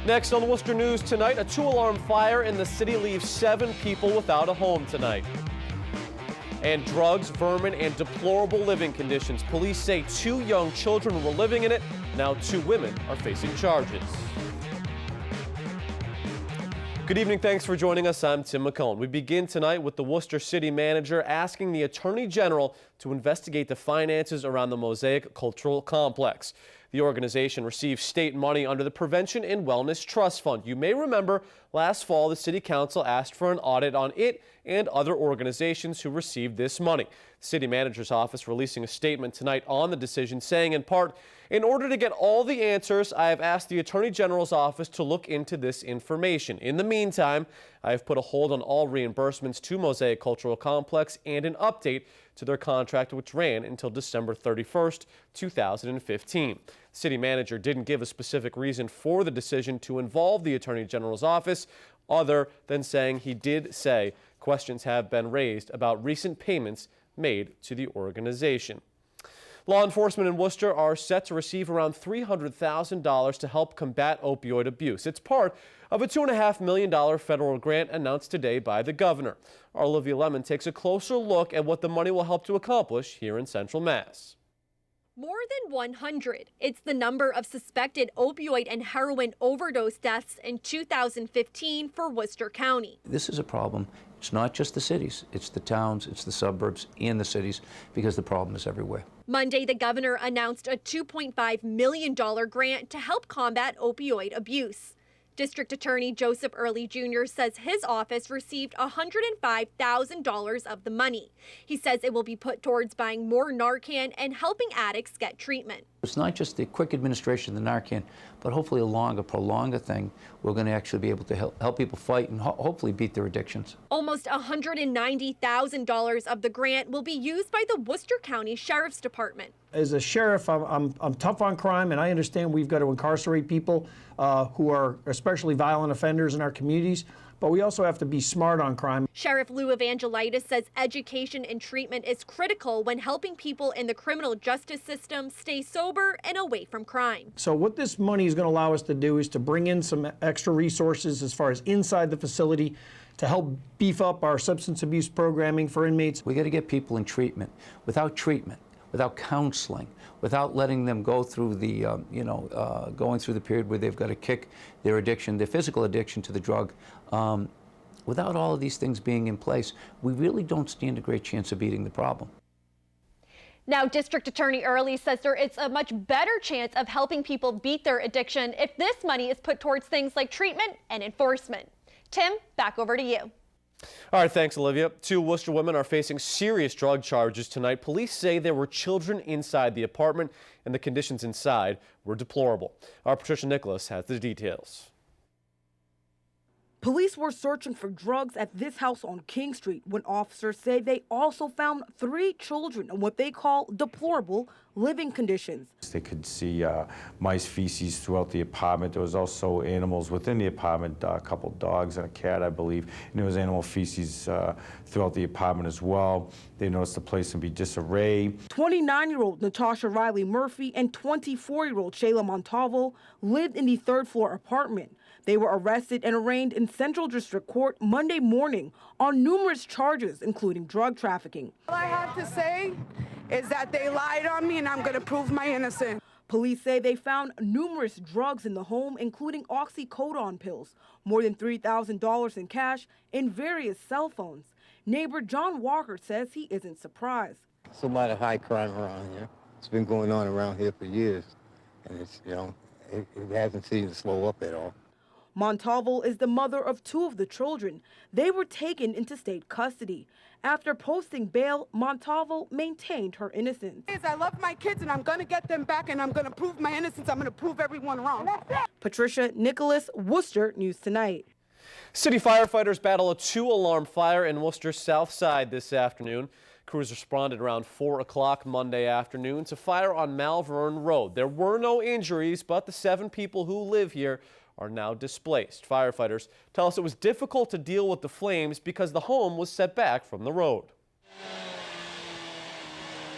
Next on the Worcester News tonight, a 2-alarm fire in the city leaves 7 people without a home tonight. And drugs, vermin, and deplorable living conditions. Police say 2 young children were living in it. Now 2 women are facing charges. Good evening. Thanks for joining us. I'm Tim McCone. We begin tonight with the Worcester City Manager asking the Attorney General to investigate the finances around the Mosaic Cultural Complex. The organization receives state money under the Prevention and Wellness Trust Fund. You may remember last fall the City Council asked for an audit on it and other organizations who received this money. The City Manager's office releasing a statement tonight on the decision, saying in part, "In order to get all the answers, I have asked the Attorney General's office to look into this information. In the meantime, I have put a hold on all reimbursements to Mosaic Cultural Complex and an update to their contract, which ran until December 31st, 2015. City Manager didn't give a specific reason for the decision to involve the Attorney General's office, other than saying he did say questions have been raised about recent payments made to the organization. Law enforcement in Worcester are set to receive around $300,000 to help combat opioid abuse. It's part of a $2.5 million federal grant announced today by the governor. Our Olivia Lemon takes a closer look at what the money will help to accomplish here in Central Mass. More than 100. It's the number of suspected opioid and heroin overdose deaths in 2015 for Worcester County. This is a problem. It's not just the cities, it's the towns, it's the suburbs, and the cities, because the problem is everywhere. Monday, the governor announced a $2.5 million grant to help combat opioid abuse. District Attorney Joseph Early Jr. says his office received $105,000 of the money. He says it will be put towards buying more Narcan and helping addicts get treatment. It's not just the quick administration of the Narcan, but hopefully a longer, prolonged thing. We're going to actually be able to help people fight and hopefully beat their addictions. Almost $190,000 of the grant will be used by the Worcester County Sheriff's Department. As a sheriff, I'm tough on crime, and I understand we've got to incarcerate people who are especially violent offenders in our communities, but we also have to be smart on crime. Sheriff Lou Evangelitis says education and treatment is critical when helping people in the criminal justice system stay sober and away from crime. So what this money is going to allow us to do is to bring in some extra resources as far as inside the facility to help beef up our substance abuse programming for inmates. We got to get people in treatment. Without counseling, without letting them go through the, going through the period where they've got to kick their addiction, their physical addiction to the drug, without all of these things being in place, we really don't stand a great chance of beating the problem. Now, District Attorney Early says there is a much better chance of helping people beat their addiction if this money is put towards things like treatment and enforcement. Tim, back over to you. All right, thanks, Olivia. 2 Worcester women are facing serious drug charges tonight. Police say there were children inside the apartment and the conditions inside were deplorable. Our Patricia Nicholas has the details. Police were searching for drugs at this house on King Street when officers say they also found 3 children in what they call deplorable living conditions. They could see mice feces throughout the apartment. There was also animals within the apartment, a couple dogs and a cat, I believe, and there was animal feces throughout the apartment as well. They noticed the place in disarray. 29-year-old Natasha Riley Murphy and 24-year-old Shayla Montalvo lived in the 3rd floor apartment. They were arrested and arraigned in Central District Court Monday morning on numerous charges, including drug trafficking. All I have to say is that they lied on me and I'm going to prove my innocence. Police say they found numerous drugs in the home, including oxycodone pills, more than $3,000 in cash, and various cell phones. Neighbor John Walker says he isn't surprised. It's a lot of high crime around here. It's been going on around here for years, and it's, it hasn't seemed to slow up at all. Montalvo is the mother of 2 of the children. They were taken into state custody. After posting bail, Montalvo maintained her innocence. I love my kids and I'm going to get them back and I'm going to prove my innocence. I'm going to prove everyone wrong. Patricia Nicholas, Worcester News Tonight. City firefighters battle a 2-alarm fire in Worcester's south side this afternoon. Crews responded around 4 o'clock Monday afternoon to fire on Malvern Road. There were no injuries, but the 7 people who live here are now displaced. Firefighters tell us it was difficult to deal with the flames because the home was set back from the road.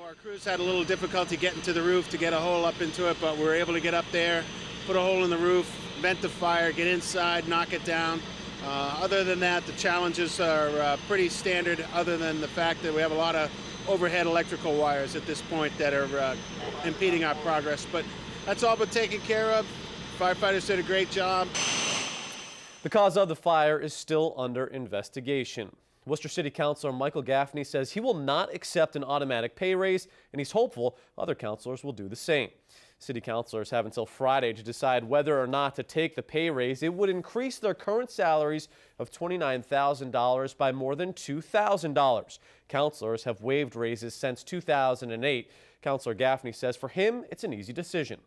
Our crews had a little difficulty getting to the roof to get a hole up into it, but we were able to get up there put a hole in the roof, vent the fire, get inside, knock it down. Other than that, the challenges are pretty standard, other than the fact that we have a lot of overhead electrical wires at this point that are impeding our progress. But that's all been taken care of. Firefighters did a great job. The cause of the fire is still under investigation. Worcester City Councilor Michael Gaffney says he will not accept an automatic pay raise, and he's hopeful other councilors will do the same. City councilors have until Friday to decide whether or not to take the pay raise. It would increase their current salaries of $29,000 by more than $2,000. Councilors have waived raises since 2008. Councilor Gaffney says for him, it's an easy decision.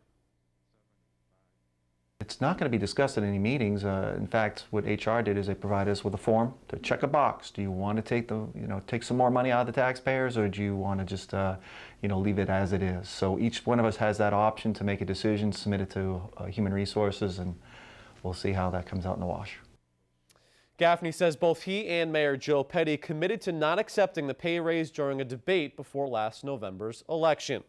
It's not going to be discussed at any meetings. In fact, what HR did is they provided us with a form to check a box. Do you want to take some more money out of the taxpayers, or do you want to just, leave it as it is? So each one of us has that option to make a decision, submit it to Human Resources, and we'll see how that comes out in the wash. Gaffney says both he and Mayor Joe Petty committed to not accepting the pay raise during a debate before last November's election.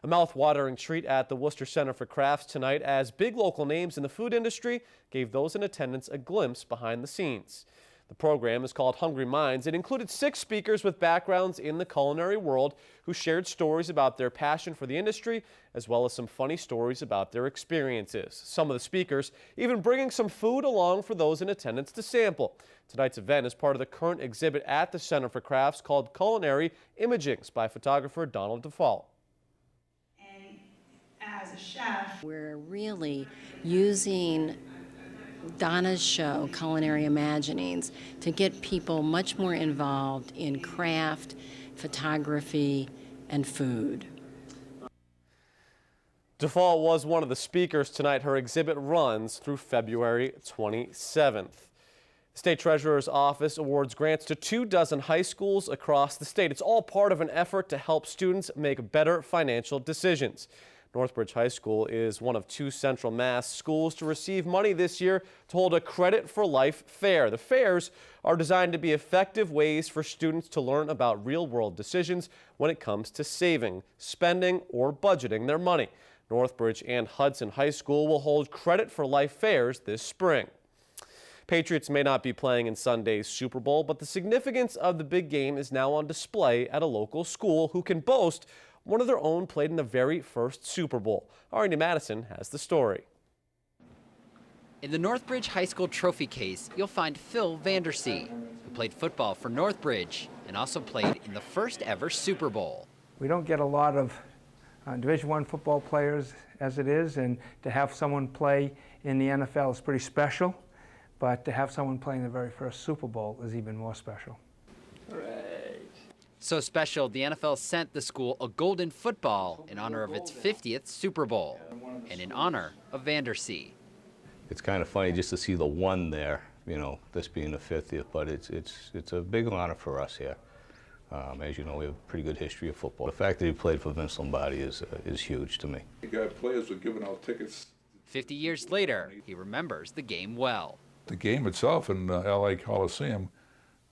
A mouth-watering treat at the Worcester Center for Crafts tonight as big local names in the food industry gave those in attendance a glimpse behind the scenes. The program is called Hungry Minds. It included 6 speakers with backgrounds in the culinary world who shared stories about their passion for the industry, as well as some funny stories about their experiences. Some of the speakers even bringing some food along for those in attendance to sample. Tonight's event is part of the current exhibit at the Center for Crafts called Culinary Imagings by photographer Donald DeFall. As a chef, we're really using Donna's show, Culinary Imaginings, to get people much more involved in craft, photography, and food. DeFall was one of the speakers tonight. Her exhibit runs through February 27th. The State Treasurer's Office awards grants to 24 high schools across the state. It's all part of an effort to help students make better financial decisions. Northbridge High School is one of 2 Central Mass schools to receive money this year to hold a Credit for Life fair. The fairs are designed to be effective ways for students to learn about real-world decisions when it comes to saving, spending, or budgeting their money. Northbridge and Hudson High School will hold Credit for Life fairs this spring. Patriots may not be playing in Sunday's Super Bowl, but the significance of the big game is now on display at a local school who can boast one of their own played in the very first Super Bowl. Arnie Madison has the story. In the Northbridge High School trophy case, you'll find Phil Vandersea, who played football for Northbridge and also played in the first ever Super Bowl. We don't get a lot of Division I football players as it is, and to have someone play in the NFL is pretty special, but to have someone play in the very first Super Bowl is even more special. So special, the NFL sent the school a golden football in honor of its 50th Super Bowl and in honor of Vandersea. It's kind of funny just to see the 1 there, this being the 50th, but it's a big honor for us here. As you know, we have a pretty good history of football. The fact that he played for Vince Lombardi is huge to me. You got players who are giving out tickets. 50 years later, he remembers the game well. The game itself in LA Coliseum,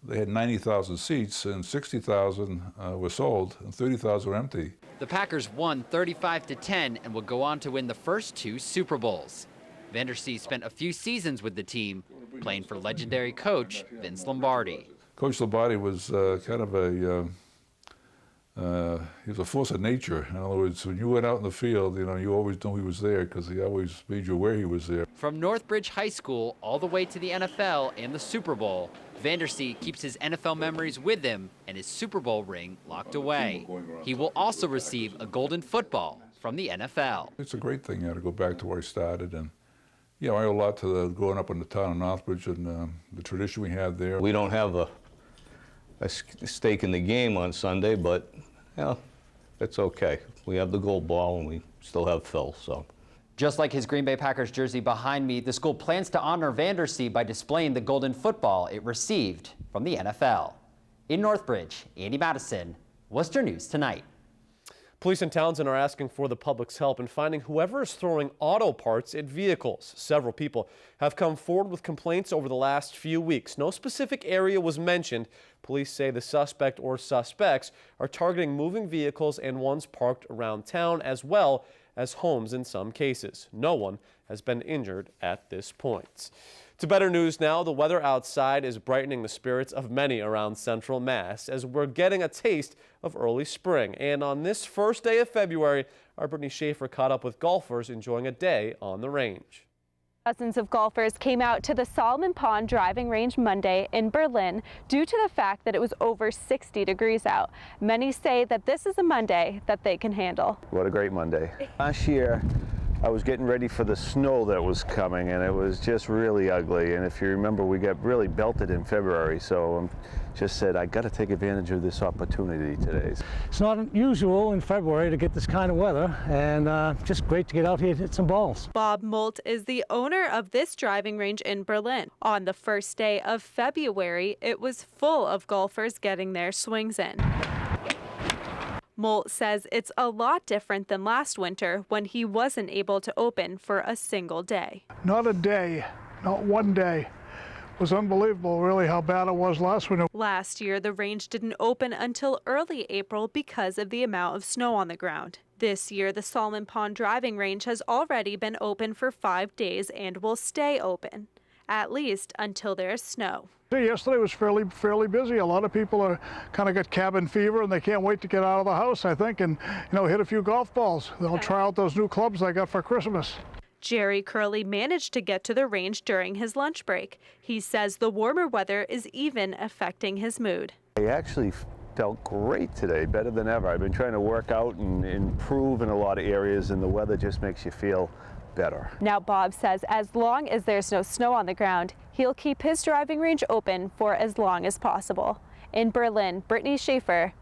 they had 90,000 seats, and 60,000 were sold, and 30,000 were empty. The Packers won 35-10 and would go on to win the first 2 Super Bowls. Vandersea spent a few seasons with the team, playing for legendary coach Vince Lombardi. Coach Lombardi was kind of he was a force of nature. In other words, when you went out in the field, you always knew he was there because he always made you aware he was there. From Northbridge High School all the way to the NFL and the Super Bowl, Vandersea keeps his NFL memories with him and his Super Bowl ring locked away. He will also receive a golden football from the NFL. It's a great thing to go back to where I started, and I owe a lot to growing up in the town of Northbridge and the tradition we had there. We don't have a stake in the game on Sunday, but that's okay. We have the gold ball and we still have Phil, so. Just like his Green Bay Packers jersey behind me, the school plans to honor Vandersea by displaying the golden football it received from the NFL. In Northbridge, Andy Madison, Worcester News Tonight. Police in Townsend are asking for the public's help in finding whoever is throwing auto parts at vehicles. Several people have come forward with complaints over the last few weeks. No specific area was mentioned. Police say the suspect or suspects are targeting moving vehicles and ones parked around town, as well as homes in some cases. No one has been injured at this point. To better news now, the weather outside is brightening the spirits of many around Central Mass as we're getting a taste of early spring. And on this first day of February, our Brittany Schaefer caught up with golfers enjoying a day on the range. Dozens of golfers came out to the Solomon Pond driving range Monday in Berlin due to the fact that it was over 60 degrees out. Many say that this is a Monday that they can handle. What a great Monday. Last year, I was getting ready for the snow that was coming, and it was just really ugly. And if you remember, we got really belted in February, so just said I got to take advantage of this opportunity today. It's not unusual in February to get this kind of weather, and just great to get out here and hit some balls. Bob Molt is the owner of this driving range in Berlin. On the first day of February, it was full of golfers getting their swings in. Molt says it's a lot different than last winter when he wasn't able to open for a single day. Not a day, not one day. It was unbelievable, really, how bad it was last winter. Last year, the range didn't open until early April because of the amount of snow on the ground. This year, the Solomon Pond driving range has already been open for 5 days and will stay open, at least until there's snow. Yesterday was fairly busy. A lot of people are kind of got cabin fever and they can't wait to get out of the house, I think, and hit a few golf balls. They'll try out those new clubs I got for Christmas. Jerry Curley managed to get to the range during his lunch break. He says the warmer weather is even affecting his mood. I actually felt great today, better than ever. I've been trying to work out and improve in a lot of areas, and the weather just makes you feel better. Now Bob says as long as there's no snow on the ground, he'll keep his driving range open for as long as possible. In Berlin, Brittany Schaefer,